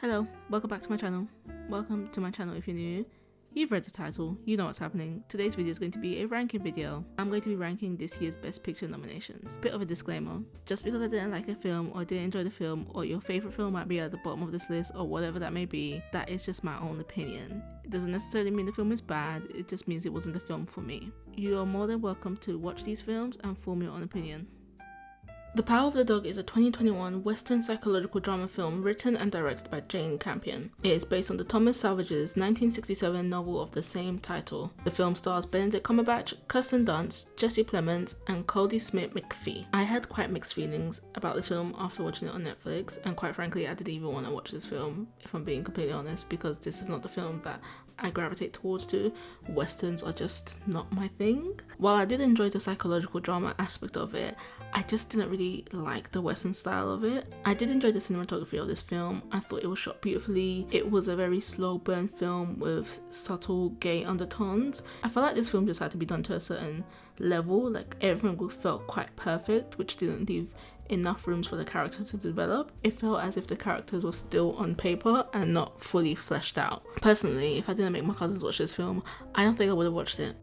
Hello, welcome back to my channel. Welcome to my channel if you're new. You've read the title, you know what's happening. Today's video is going to be a ranking video. I'm going to be ranking this year's Best Picture nominations. Bit of a disclaimer, just because I didn't like a film or didn't enjoy the film or your favourite film might be at the bottom of this list or whatever that may be, that is just my own opinion. It doesn't necessarily mean the film is bad, it just means it wasn't the film for me. You are more than welcome to watch these films and form your own opinion. The Power of the Dog is a 2021 Western psychological drama film written and directed by Jane Campion. It is based on the Thomas Salvage's 1967 novel of the same title. The film stars Benedict Cumberbatch, Kirsten Dunst, Jesse Plemons, and Cody Smith McPhee. I had quite mixed feelings about this film after watching it on Netflix, and quite frankly, I didn't even want to watch this film, if I'm being completely honest, because this is not the film that I gravitate towards too. Westerns are just not my thing. While I did enjoy the psychological drama aspect of it, I just didn't really like the Western style of it. I did enjoy the cinematography of this film. I thought it was shot beautifully. It was a very slow burn film with subtle gay undertones. I felt like this film just had to be done to a certain level, like everything felt quite perfect, which didn't leave enough rooms for the characters to develop. It felt as if the characters were still on paper and not fully fleshed out. Personally, if I didn't make my cousins watch this film, I don't think I would have watched it.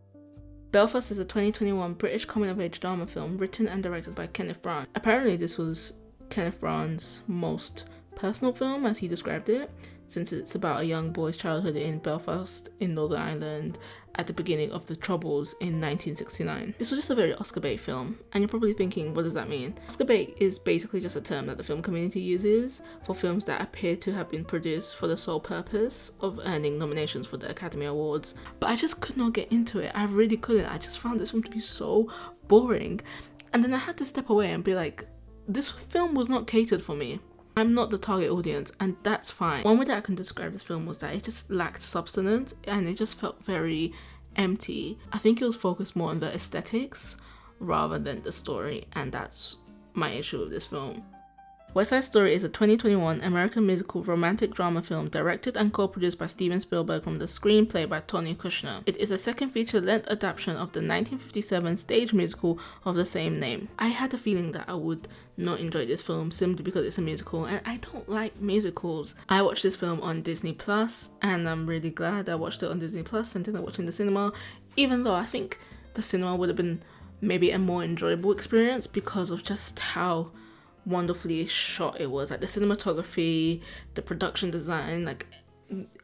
Belfast is a 2021 British coming-of-age drama film written and directed by Kenneth Branagh. Apparently this was Kenneth Branagh's most personal film, as he described it, since it's about a young boy's childhood in Belfast in Northern Ireland at the beginning of the Troubles in 1969. This was just a very Oscar bait film, and you're probably thinking, what does that mean? Oscar bait is basically just a term that the film community uses for films that appear to have been produced for the sole purpose of earning nominations for the Academy Awards. But I just could not get into it. I really couldn't. I just found this film to be so boring. And then I had to step away and be like, this film was not catered for me. I'm not the target audience, and that's fine. One way that I can describe this film was that it just lacked substance and it just felt very empty. I think it was focused more on the aesthetics rather than the story, and that's my issue with this film. West Side Story is a 2021 American musical romantic drama film directed and co-produced by Steven Spielberg from the screenplay by Tony Kushner. It is a second feature-length adaptation of the 1957 stage musical of the same name. I had a feeling that I would not enjoy this film simply because it's a musical, and I don't like musicals. I watched this film on Disney Plus, and I'm really glad I watched it on Disney Plus and didn't watch it in the cinema, even though I think the cinema would have been maybe a more enjoyable experience because of just how wonderfully shot it was. Like the cinematography, the production design, like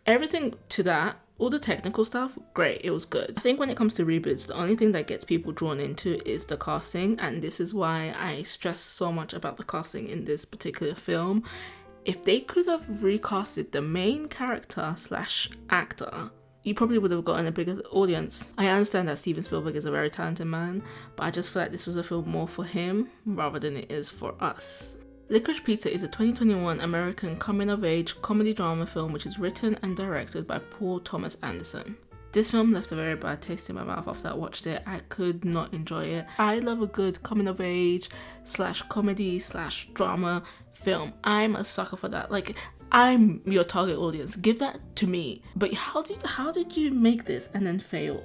everything to that, all the technical stuff, great, it was good. I think when it comes to reboots, the only thing that gets people drawn into is the casting, and this is why I stress so much about the casting in this particular film. If they could have recasted the main character slash actor, you probably would have gotten a bigger audience. I understand that Steven Spielberg is a very talented man, but I just feel like this was a film more for him rather than it is for us. Licorice Pizza is a 2021 American coming-of-age comedy drama film which is written and directed by Paul Thomas Anderson. This film left a very bad taste in my mouth after I watched it. I could not enjoy it. I love a good coming-of-age slash comedy slash drama film. I'm a sucker for that. Like, I'm your target audience. Give that to me. But how did you make this and then fail?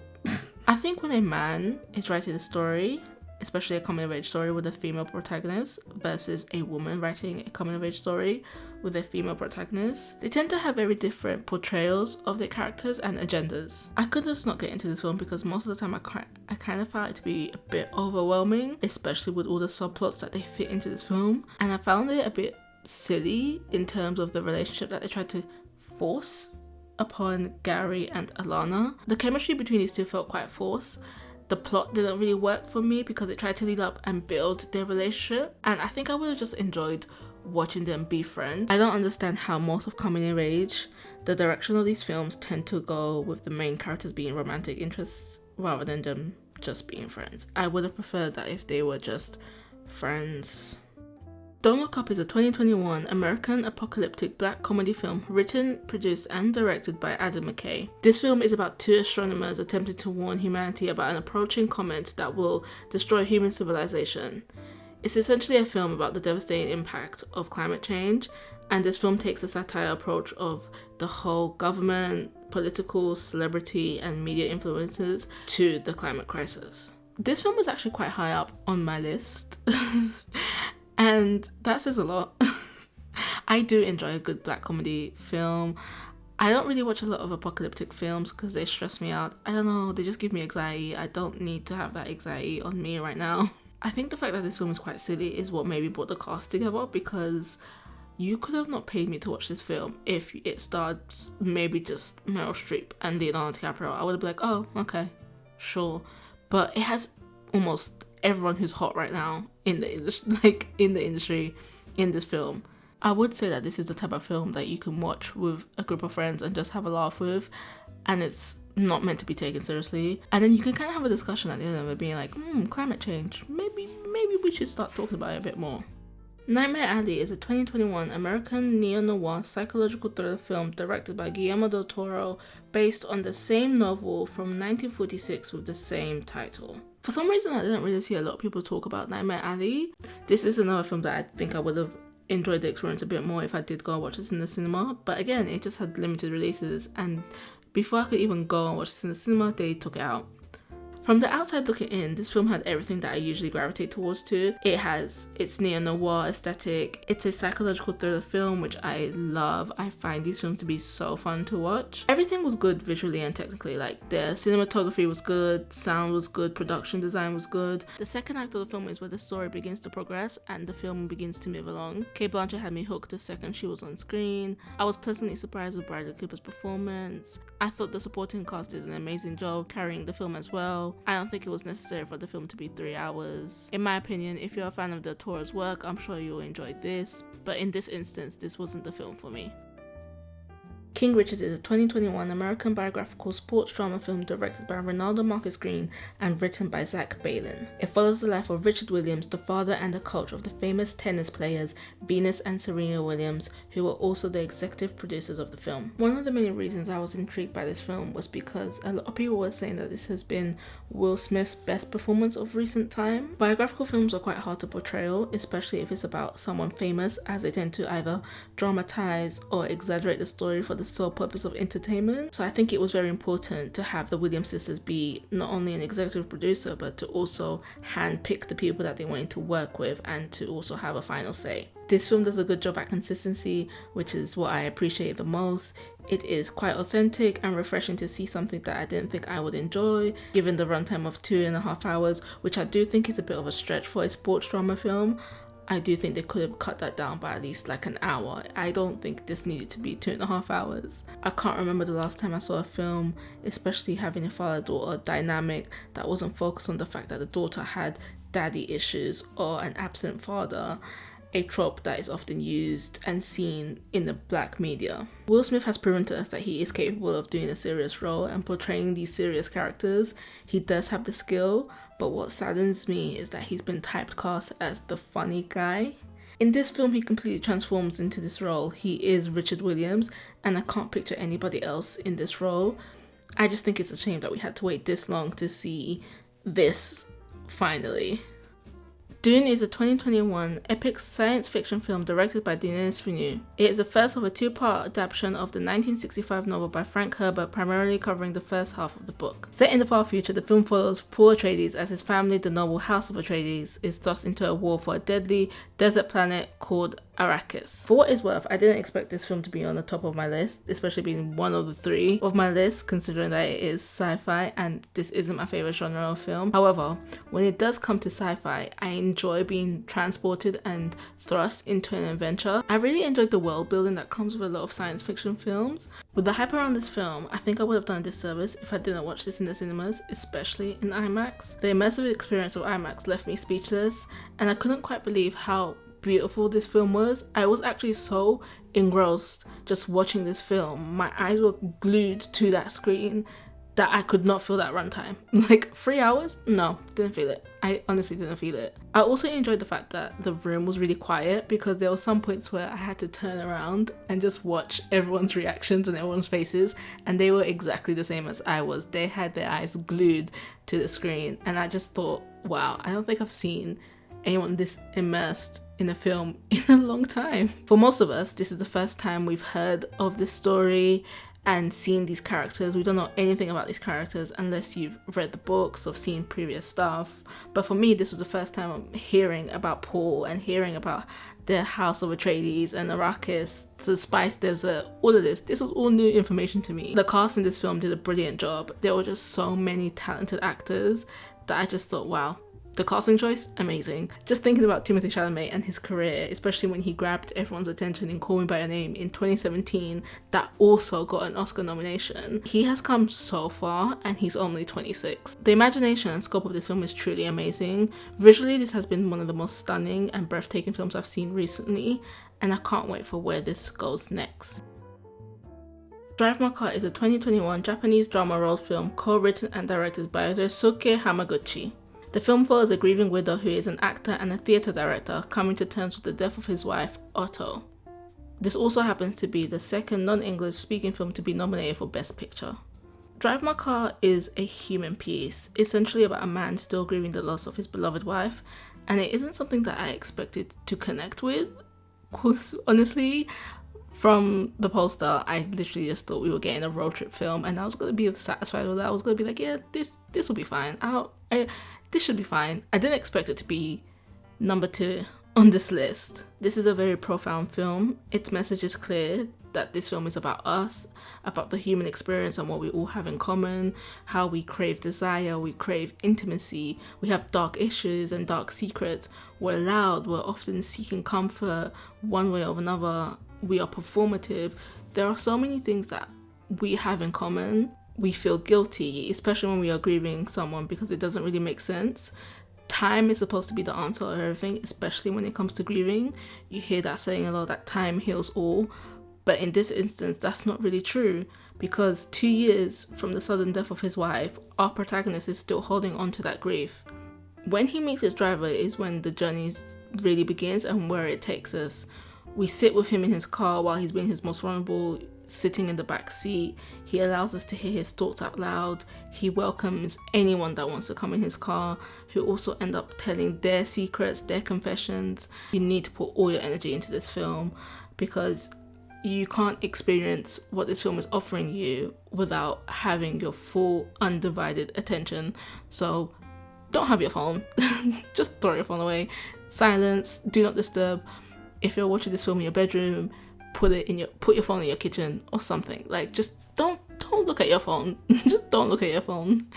I think when a man is writing a story, especially a coming-of-age story with a female protagonist versus a woman writing a coming-of-age story with a female protagonist, they tend to have very different portrayals of their characters and agendas. I could just not get into this film because most of the time I kind of found it to be a bit overwhelming, especially with all the subplots that they fit into this film, and I found it a bit silly in terms of the relationship that they tried to force upon Gary and Alana. The chemistry between these two felt quite forced. The plot didn't really work for me because it tried to lead up and build their relationship, and I think I would have just enjoyed watching them be friends. I don't understand how most of coming of age, the direction of these films tend to go with the main characters being romantic interests rather than them just being friends. I would have preferred that if they were just friends. Don't Look Up is a 2021 American apocalyptic black comedy film written, produced and directed by Adam McKay. This film is about two astronomers attempting to warn humanity about an approaching comet that will destroy human civilization. It's essentially a film about the devastating impact of climate change, and this film takes a satire approach of the whole government, political, celebrity and media influences to the climate crisis. This film was actually quite high up on my list. And that says a lot. I do enjoy a good black comedy film. I don't really watch a lot of apocalyptic films because they stress me out. I don't know, they just give me anxiety. I don't need to have that anxiety on me right now. I think the fact that this film is quite silly is what maybe brought the cast together, because you could have not paid me to watch this film if it starred maybe just Meryl Streep and Leonardo DiCaprio. I would have been like, oh, okay, sure. But it has almost everyone who's hot right now in the industry, in this film. I would say that this is the type of film that you can watch with a group of friends and just have a laugh with, and it's not meant to be taken seriously. And then you can kind of have a discussion at the end of it, being like, climate change, maybe we should start talking about it a bit more. Nightmare Alley is a 2021 American neo-noir psychological thriller film directed by Guillermo del Toro, based on the same novel from 1946 with the same title. For some reason, I didn't really see a lot of people talk about Nightmare Alley. This is another film that I think I would have enjoyed the experience a bit more if I did go and watch this in the cinema, but again, it just had limited releases, and before I could even go and watch this in the cinema, they took it out. From the outside looking in, this film had everything that I usually gravitate towards too. It has its neo-noir aesthetic. It's a psychological thriller film, which I love. I find these films to be so fun to watch. Everything was good visually and technically. Like, the cinematography was good, sound was good, production design was good. The second act of the film is where the story begins to progress and the film begins to move along. Cate Blanchett had me hooked the second she was on screen. I was pleasantly surprised with Bradley Cooper's performance. I thought the supporting cast did an amazing job carrying the film as well. I don't think it was necessary for the film to be 3 hours. In my opinion, if you're a fan of Del Toro's work, I'm sure you'll enjoy this, but in this instance, this wasn't the film for me. King Richard is a 2021 American biographical sports drama film directed by Ronaldo Marcus Green and written by Zach Baylin. It follows the life of Richard Williams, the father and the coach of the famous tennis players Venus and Serena Williams, who were also the executive producers of the film. One of the many reasons I was intrigued by this film was because a lot of people were saying that this has been Will Smith's best performance of recent time. Biographical films are quite hard to portray, especially if it's about someone famous, as they tend to either dramatize or exaggerate the story for the sole purpose of entertainment. So I think it was very important to have the Williams sisters be not only an executive producer, but to also handpick the people that they wanted to work with and to also have a final say. This film does a good job at consistency, which is what I appreciate the most. It is quite authentic and refreshing to see something that I didn't think I would enjoy, given the runtime of 2.5 hours, which I do think is a bit of a stretch for a sports drama film. I do think they could have cut that down by at least like an hour. I don't think this needed to be 2.5 hours. I can't remember the last time I saw a film, especially having a father-daughter dynamic, that wasn't focused on the fact that the daughter had daddy issues or an absent father, a trope that is often used and seen in the black media. Will Smith has proven to us that he is capable of doing a serious role and portraying these serious characters. He does have the skill, but what saddens me is that he's been typecast as the funny guy. In this film, he completely transforms into this role. He is Richard Williams, and I can't picture anybody else in this role. I just think it's a shame that we had to wait this long to see this finally. Dune is a 2021 epic science fiction film directed by Denis Villeneuve. It is the first of a 2-part adaptation of the 1965 novel by Frank Herbert, primarily covering the first half of the book. Set in the far future, the film follows Paul Atreides as his family, the noble House of Atreides, is thrust into a war for a deadly desert planet called Arrakis. For what it's worth, I didn't expect this film to be on the top of my list, especially being one of the 3 of my list, considering that it is sci-fi and this isn't my favorite genre of film. However, when it does come to sci-fi, I enjoy being transported and thrust into an adventure. I really enjoyed the world building that comes with a lot of science fiction films. With the hype around this film, I think I would have done a disservice if I didn't watch this in the cinemas, especially in IMAX. The immersive experience of IMAX left me speechless, and I couldn't quite believe how beautiful this film was. I was actually so engrossed just watching this film. My eyes were glued to that screen that I could not feel that runtime. Like 3 hours? No, didn't feel it. I honestly didn't feel it. I also enjoyed the fact that the room was really quiet, because there were some points where I had to turn around and just watch everyone's reactions and everyone's faces, and they were exactly the same as I was. They had their eyes glued to the screen, and I just thought, wow, I don't think I've seen anyone this immersed in a film in a long time. For most of us, this is the first time we've heard of this story, and seeing these characters. We don't know anything about these characters unless you've read the books or seen previous stuff. But for me, this was the first time I'm hearing about Paul and hearing about the House of Atreides and Arrakis, the Spice Desert, all of this. This was all new information to me. The cast in this film did a brilliant job. There were just so many talented actors that I just thought, wow. The casting choice, amazing. Just thinking about Timothée Chalamet and his career, especially when he grabbed everyone's attention in Call Me By Your Name in 2017, that also got an Oscar nomination. He has come so far and he's only 26. The imagination and scope of this film is truly amazing. Visually, this has been one of the most stunning and breathtaking films I've seen recently, and I can't wait for where this goes next. Drive My Car is a 2021 Japanese drama road film co-written and directed by Ryosuke Hamaguchi. The film follows a grieving widow who is an actor and a theatre director coming to terms with the death of his wife, Otto. This also happens to be the second non-English speaking film to be nominated for Best Picture. Drive My Car is a human piece, essentially about a man still grieving the loss of his beloved wife, and it isn't something that I expected to connect with, because honestly, from the poster, I literally just thought we were getting a road trip film, and I was going to be satisfied with that. I was going to be like, yeah, this will be fine. This should be fine. I didn't expect it to be number 2 on this list. This is a very profound film. Its message is clear that this film is about us, about the human experience and what we all have in common, how we crave desire, we crave intimacy, we have dark issues and dark secrets, we're loud, we're often seeking comfort one way or another, we are performative. There are so many things that we have in common. We feel guilty, especially when we are grieving someone, because it doesn't really make sense. Time is supposed to be the answer of everything, especially when it comes to grieving. You hear that saying a lot, that time heals all. But in this instance, that's not really true, because 2 years from the sudden death of his wife, our protagonist is still holding on to that grief. When he meets his driver is when the journey really begins and where it takes us. We sit with him in his car while he's being his most vulnerable, sitting in the back seat. He allows us to hear his thoughts out loud. He welcomes anyone that wants to come in his car, who also end up telling their secrets, their confessions. You need to put all your energy into this film, because you can't experience what this film is offering you without having your full undivided attention. So don't have your phone. Just throw your phone away. Silence, do not disturb. If you're watching this film in your bedroom, put your phone in your kitchen or something. Like, just don't look at your phone. Just don't look at your phone.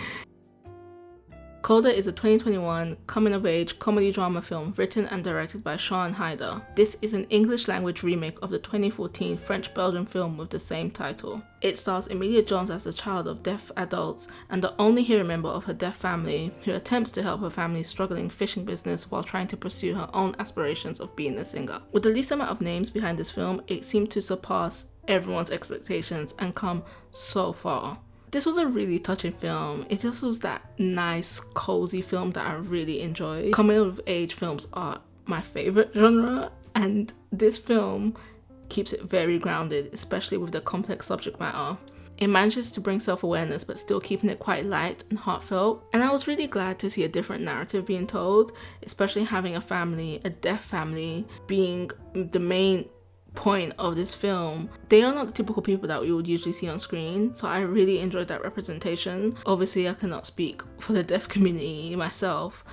Calder is a 2021 coming-of-age comedy drama film written and directed by Sean Hyder. This is an English-language remake of the 2014 French-Belgian film with the same title. It stars Emilia Jones as the child of deaf adults and the only hearing member of her deaf family, who attempts to help her family's struggling fishing business while trying to pursue her own aspirations of being a singer. With the least amount of names behind this film, it seemed to surpass everyone's expectations and come so far. This was a really touching film. It just was that nice, cozy film that I really enjoyed. Coming-of-age films are my favorite genre, and this film keeps it very grounded, especially with the complex subject matter. It manages to bring self-awareness but still keeping it quite light and heartfelt. And I was really glad to see a different narrative being told, especially having a family, a deaf family, being the main point of this film. They are not the typical people that we would usually see on screen, so I really enjoyed that representation. Obviously, I cannot speak for the deaf community myself,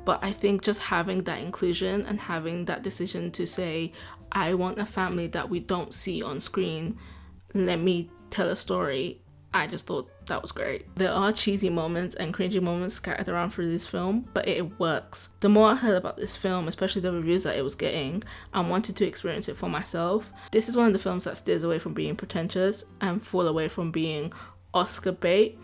but I think just having that inclusion and having that decision to say, I want a family that we don't see on screen, let me tell a story, I just thought that was great. There are cheesy moments and cringy moments scattered around through this film, but it works. The more I heard about this film, especially the reviews that it was getting, I wanted to experience it for myself. This is one of the films that steers away from being pretentious and fall away from being Oscar bait,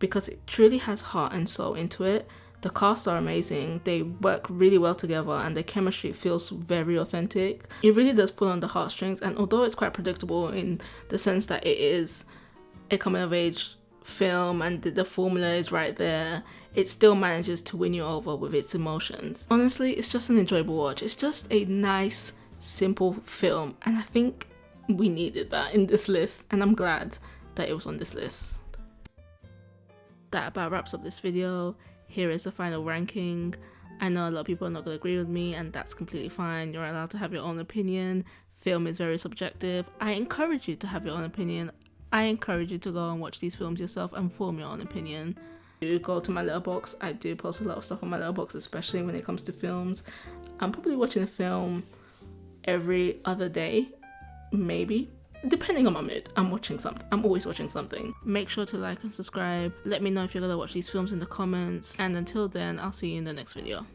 because it truly has heart and soul into it. The cast are amazing, they work really well together, and the chemistry feels very authentic. It really does pull on the heartstrings, and although it's quite predictable in the sense that it is a coming-of-age film and the formula is right there, it still manages to win you over with its emotions. Honestly, it's just an enjoyable watch. It's just a nice, simple film, and I think we needed that in this list, and I'm glad that it was on this list. That about wraps up this video. Here is the final ranking. I know a lot of people are not going to agree with me, and that's completely fine. You're allowed to have your own opinion. Film is very subjective. I encourage you to have your own opinion. I encourage you to go and watch these films yourself and form your own opinion. Do go to my letterboxd. I do post a lot of stuff on my letterboxd, especially when it comes to films. I'm probably watching a film every other day, maybe, depending on my mood. I'm always watching something. Make sure to like and subscribe. Let me know if you're gonna watch these films in the comments, and until then, I'll see you in the next video.